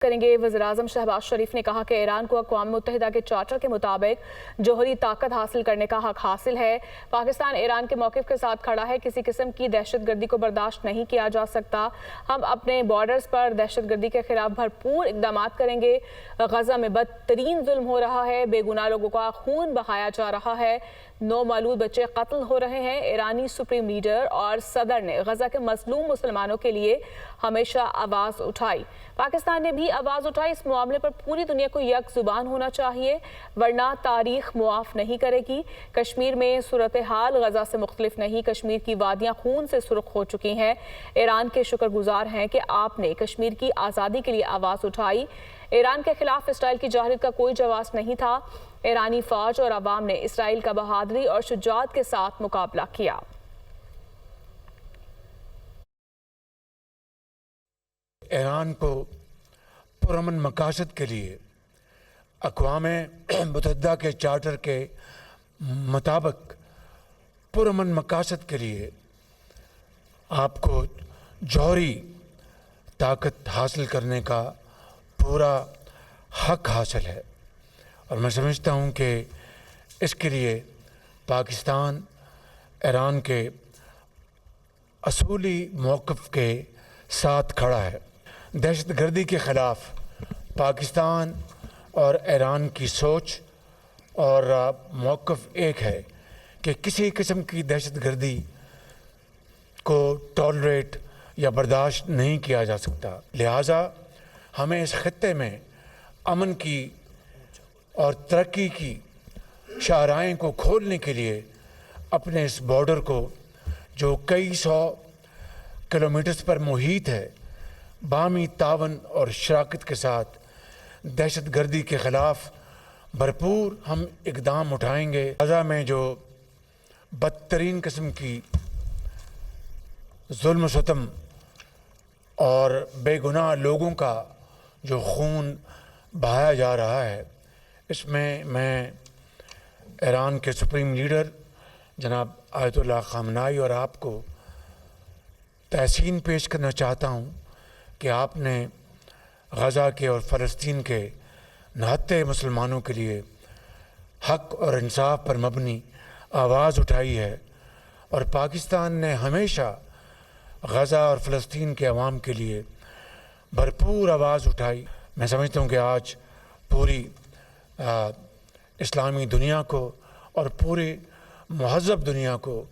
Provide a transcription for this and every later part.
کریں گے۔ وزیراعظم شہباز شریف نے کہا کہ ایران کو اقوام متحدہ کے چارٹر کے مطابق جوہری طاقت حاصل کرنے کا حق حاصل ہے۔ پاکستان ایران کے موقف کے ساتھ کھڑا ہے، کسی قسم کی دہشت گردی کو برداشت نہیں کیا جا سکتا۔ ہم اپنے بارڈرز پر دہشت گردی کے خلاف بھرپور اقدامات کریں گے۔ غزہ میں بدترین ظلم ہو رہا ہے، بے گناہ لوگوں کا خون بہایا جا رہا ہے، نومولود بچے قتل ہو رہے ہیں۔ ایرانی سپریم لیڈر اور صدر نے غزہ کے مظلوم مسلمانوں کے لیے ہمیشہ آواز اٹھائی۔ پاکستان نے بھی آواز اٹھائی۔ اس معاملے پر پوری دنیا کو یک زبان ہونا چاہیے، ورنہ تاریخ معاف نہیں کرے گی۔ کشمیر میں صورتحال غزہ سے مختلف نہیں، کشمیر کی وادیاں خون سے سرخ ہو چکی ہیں۔ ایران کے شکر گزار ہیں کہ آپ نے کشمیر کی آزادی کے لیے آواز اٹھائی۔ ایران کے خلاف اسرائیل کی جارحیت کا کوئی جواز نہیں تھا۔ ایرانی فوج اور عوام نے اسرائیل کا بہادری اور شجاعت کے ساتھ مقابلہ کیا۔ ایران کو پرامن مقاصد کے لیے اقوام متحدہ کے چارٹر کے مطابق پرامن مقاصد کے لیے آپ کو جوہری طاقت حاصل کرنے کا پورا حق حاصل ہے، اور میں سمجھتا ہوں کہ اس کے لیے پاکستان ایران کے اصولی موقف کے ساتھ کھڑا ہے۔ دہشت گردی کے خلاف پاکستان اور ایران کی سوچ اور موقف ایک ہے کہ کسی قسم کی دہشت گردی کو ٹالریٹ یا برداشت نہیں کیا جا سکتا۔ لہٰذا ہمیں اس خطے میں امن کی اور ترقی کی شاہراہیں کو کھولنے کے لیے اپنے اس بارڈر کو جو کئی سو کلومیٹرز پر محیط ہے، باہمی تعاون اور شراکت کے ساتھ دہشت گردی کے خلاف بھرپور ہم اقدام اٹھائیں گے۔ غزہ میں جو بدترین قسم کی ظلم و ستم اور بے گناہ لوگوں کا جو خون بہایا جا رہا ہے، اس میں ایران کے سپریم لیڈر جناب آیت اللہ خامنائی اور آپ کو تحسین پیش کرنا چاہتا ہوں کہ آپ نے غزہ کے اور فلسطین کے نہتے مسلمانوں کے لیے حق اور انصاف پر مبنی آواز اٹھائی ہے، اور پاکستان نے ہمیشہ غزہ اور فلسطین کے عوام کے لیے بھرپور آواز اٹھائی۔ میں سمجھتا ہوں کہ آج پوری اسلامی دنیا کو اور پوری مہذب دنیا کو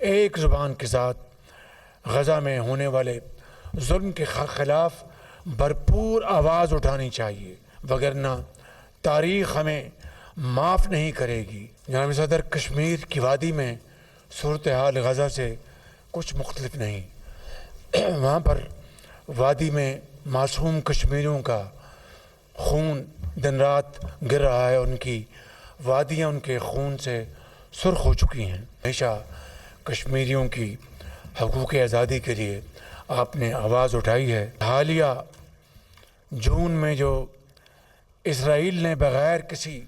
ایک زبان کے ساتھ غزہ میں ہونے والے ظلم کے خلاف بھرپور آواز اٹھانی چاہیے، وگرنہ تاریخ ہمیں معاف نہیں کرے گی۔ جناب صدر، کشمیر کی وادی میں صورتحال غزہ سے کچھ مختلف نہیں۔ وہاں پر وادی میں معصوم کشمیریوں کا خون دن رات گر رہا ہے، ان کی وادیاں ان کے خون سے سرخ ہو چکی ہیں۔ ہمیشہ کشمیریوں کی حقوق آزادی کے لیے آپ نے آواز اٹھائی ہے۔ حالیہ جون میں جو اسرائیل نے بغیر کسی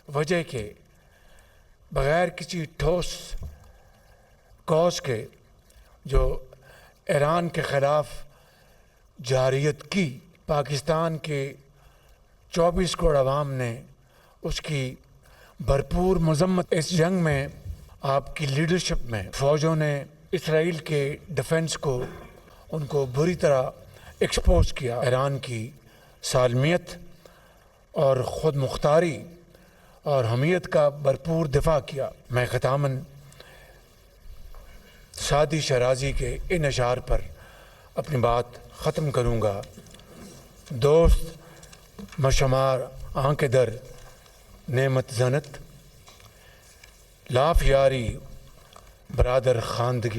وجہ کے، بغیر کسی ٹھوس کاز کے جو ایران کے خلاف جارحیت کی، پاکستان کے 24 کروڑ عوام نے اس کی بھرپور مذمت۔ اس جنگ میں آپ کی لیڈرشپ میں فوجوں نے اسرائیل کے ڈیفنس کو، ان کو بری طرح ایکسپوز کیا، ایران کی سالمیت اور خود مختاری اور حمیت کا بھرپور دفاع کیا۔ میں ختاماً سعدی شیرازی کے ان اشعار پر اپنی بات ختم کروں گا۔ دوست مشمار آنکھ در نعمت زنت، لاف یاری برادر خواندگی۔